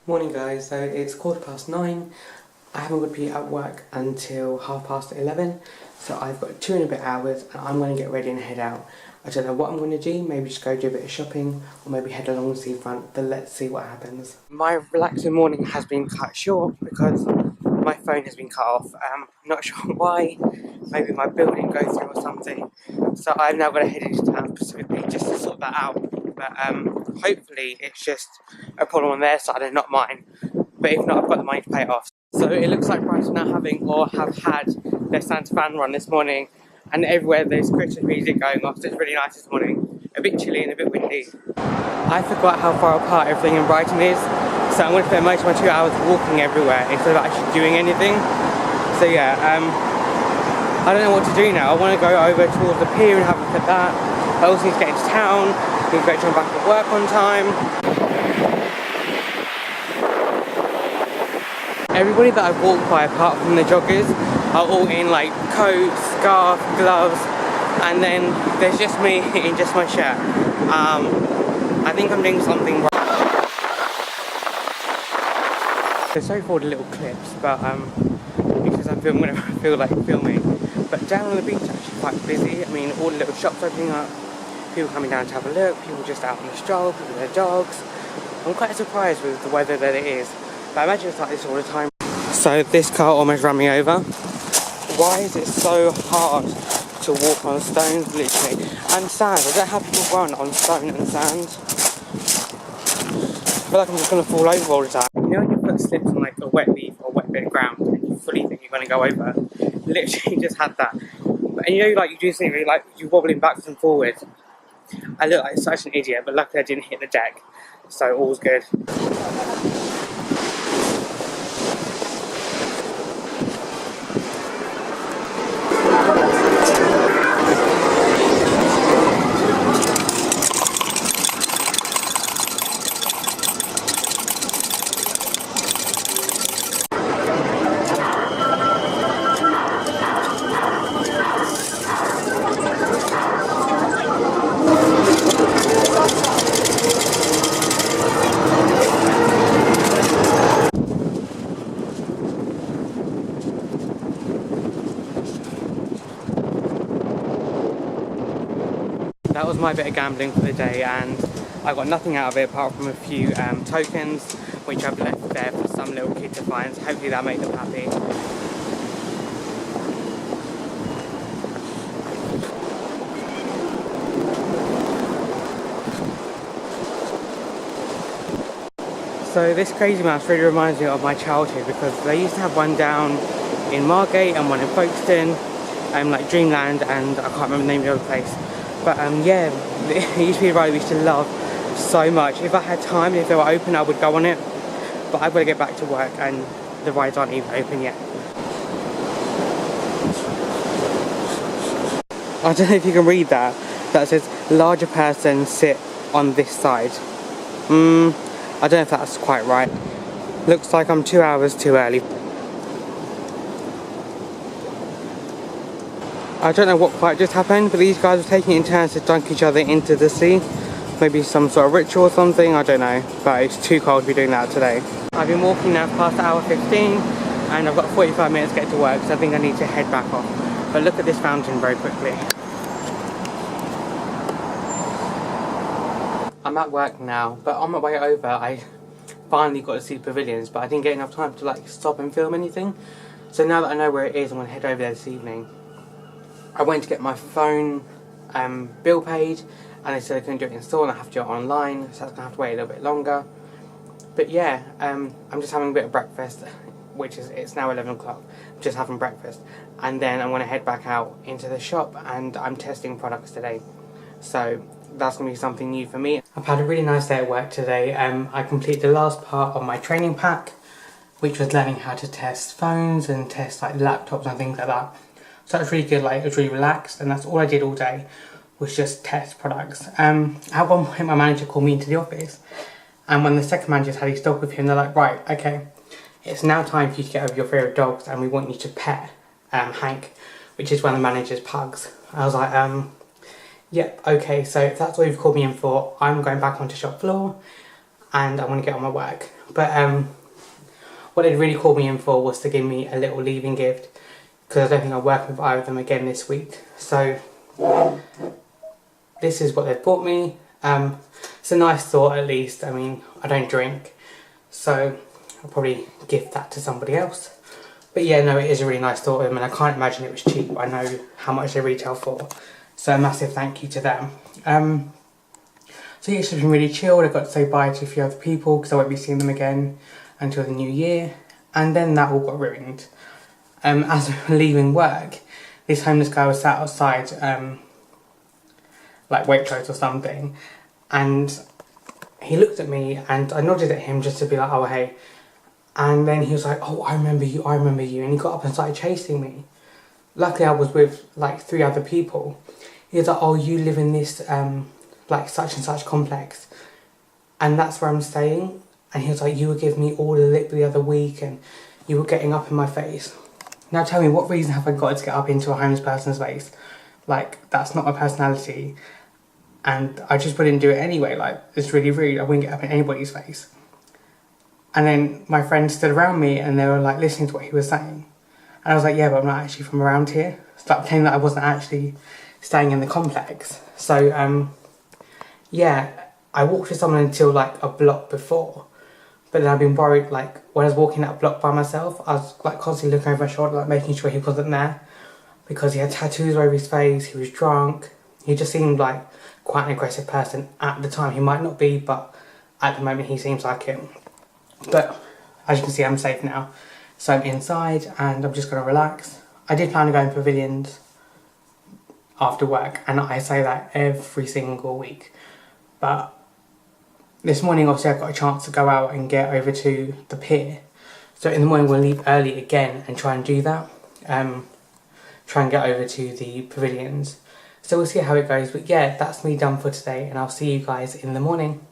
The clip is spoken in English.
Morning guys, so it's 9:15. I haven't got to be at work until 11:30, so I've got 2 and a bit hours and I'm going to get ready and head out. I don't know what I'm going to do, maybe just go do a bit of shopping or maybe head along the seafront, but let's see what happens. My relaxing morning has been cut short because my phone has been cut off. Not sure why, maybe my bill didn't go through or something, so I'm now going to head into town specifically just to sort that out. But hopefully it's just a problem on their side and not mine. But if not, I've got the money to pay it off. So it looks like Brighton are having or have had their Santa fan run this morning, and everywhere there's Christmas music going off, so it's really nice this morning. A bit chilly and a bit windy. I forgot how far apart everything in Brighton is, so I'm going to spend most of my 2 hours walking everywhere instead of actually doing anything. So yeah, I don't know what to do now. I want to go over towards the pier and have a look at that. I also need to get into town. I need to get back to work on time. Everybody that I've walked by, apart from the joggers, are all in like coats, scarf, gloves, and then there's just me in just my shirt. I think I'm doing something right. So sorry for all the little clips, but because I'm going to feel like filming. But down on the beach, actually quite busy. I mean, all the little shops opening up, people coming down to have a look, people just out on the stroll, people with their dogs. I'm quite surprised with the weather that it is. But I imagine it's like this all the time. So this car almost ran me over. Why is it so hard to walk on stones, literally? And sand. I don't have people run on stone and sand. I feel like I'm just going to fall over all the time. You know when your foot slips on like a wet leaf or a wet bit of ground and you fully think you're going to go over? Literally just had that. And you know, like you do something really, like you're wobbling backwards and forwards. I look like such an idiot, but luckily I didn't hit the deck. So all's good. That was my bit of gambling for the day, and I got nothing out of it apart from a few tokens which I've left there for some little kid to find. So hopefully that'll make them happy. So this crazy mouse really reminds me of my childhood because they used to have one down in Margate and one in Folkestone, like Dreamland, and I can't remember the name of the other place. But yeah, it used to be a ride we used to love so much. If I had time, if they were open, I would go on it. But I've got to get back to work and the rides aren't even open yet. I don't know if you can read that. That says, larger person sit on this side. I don't know if that's quite right. Looks like I'm 2 hours too early. I don't know what quite just happened, but these guys were taking it in turns to dunk each other into the sea. Maybe some sort of ritual or something, I don't know. But it's too cold to be doing that today. I've been walking now past hour 15 and I've got 45 minutes to get to work, so I think I need to head back off. But look at this fountain very quickly. I'm at work now, but on my way over I finally got to see the pavilions, but I didn't get enough time to like stop and film anything. So now that I know where it is, I'm going to head over there this evening. I went to get my phone bill paid, and they said I couldn't do it in store and I have to do it online, so I was going to have to wait a little bit longer. But yeah, I'm just having a bit of breakfast, which is, it's now 11 o'clock, I'm just having breakfast. And then I'm going to head back out into the shop and I'm testing products today. So that's going to be something new for me. I've had a really nice day at work today. I completed the last part of my training pack, which was learning how to test phones and test like laptops and things like that. So that was really good, like it was really relaxed, and that's all I did all day, was just test products. At one point my manager called me into the office, and when the second manager's had his dog with him, they're like, right, okay, it's now time for you to get over your favourite dogs and we want you to pet Hank, which is one of the manager's pugs. I was like, yep, okay, so if that's all you've called me in for, I'm going back onto shop floor and I'm going to get on my work. But what they'd really called me in for was to give me a little leaving gift, because I don't think I'm working with either of them again this week. So this is what they've bought me. It's a nice thought at least. I mean, I don't drink, so I'll probably gift that to somebody else. But yeah, no, it is a really nice thought of them, and I can't imagine it was cheap. I know how much they retail for. So a massive thank you to them. So yeah, it's just been really chilled. I got to say bye to a few other people because I won't be seeing them again until the new year. And then that all got ruined. As we were leaving work, this homeless guy was sat outside, like Waitrose or something, and he looked at me and I nodded at him just to be like, oh hey. And then he was like, oh, I remember you, and he got up and started chasing me. Luckily I was with like 3 other people. He was like, oh, you live in this like such and such complex, and that's where I'm staying. And he was like, you were giving me all the lip the other week and you were getting up in my face. Now tell me, what reason have I got to get up into a homeless person's face? Like, that's not my personality. And I just wouldn't do it anyway. Like, it's really rude. I wouldn't get up in anybody's face. And then my friends stood around me and they were like listening to what he was saying. And I was like, yeah, but I'm not actually from around here. Start pretending that I wasn't actually staying in the complex. So, yeah, I walked with someone until like a block before. But then I've been worried, like, when I was walking that block by myself, I was like constantly looking over my shoulder, like making sure he wasn't there. Because he had tattoos over his face, he was drunk. He just seemed like quite an aggressive person at the time. He might not be, but at the moment he seems like it. But as you can see, I'm safe now. So I'm inside and I'm just going to relax. I did plan on going to pavilions after work, and I say that every single week. But this morning, obviously, I got a chance to go out and get over to the pier. So in the morning, we'll leave early again and try and do that. Try and get over to the pavilions. So we'll see how it goes. But yeah, that's me done for today, and I'll see you guys in the morning.